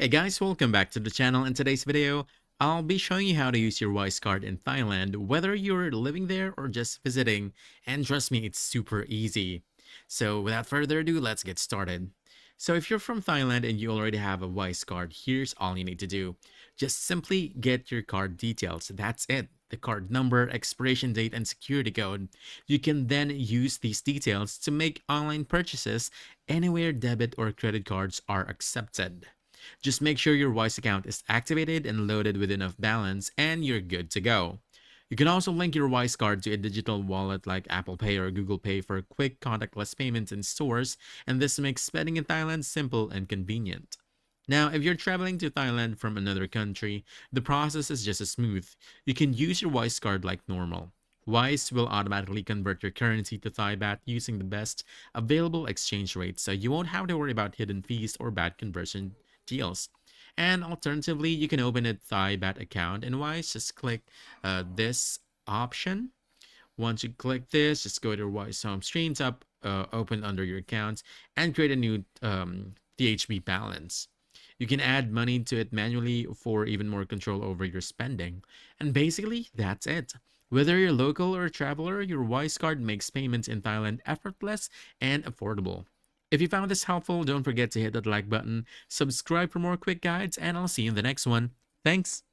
Hey guys, welcome back to the channel. In today's video, I'll be showing you how to use your Wise card in Thailand, whether you're living there or just visiting. And trust me, it's super easy. So without further ado, let's get started. So if you're from Thailand and you already have a Wise card, here's all you need to do. Just simply get your card details. That's it. The card number, expiration date, and security code. You can then use these details to make online purchases anywhere debit or credit cards are accepted. Just make sure your Wise account is activated and loaded with enough balance, and you're good to go. You can also link your Wise card to a digital wallet like Apple Pay or Google Pay for quick contactless payments in stores, and this makes spending in Thailand simple and convenient. Now, if you're traveling to Thailand from another country, the process is just as smooth. You can use your Wise card like normal. Wise will automatically convert your currency to Thai baht using the best available exchange rate, so you won't have to worry about hidden fees or bad conversion deals. And alternatively, you can open a Thai baht account and Wise. Just click this option. Once you click this, just go to Wise home screen, tap open under your account, and create a new THB balance. You can add money to it manually for even more control over your spending. And basically, that's it. Whether you're local or a traveler, your Wise card makes payments in Thailand effortless and affordable. If you found this helpful, don't forget to hit that like button, subscribe for more quick guides, and I'll see you in the next one. Thanks!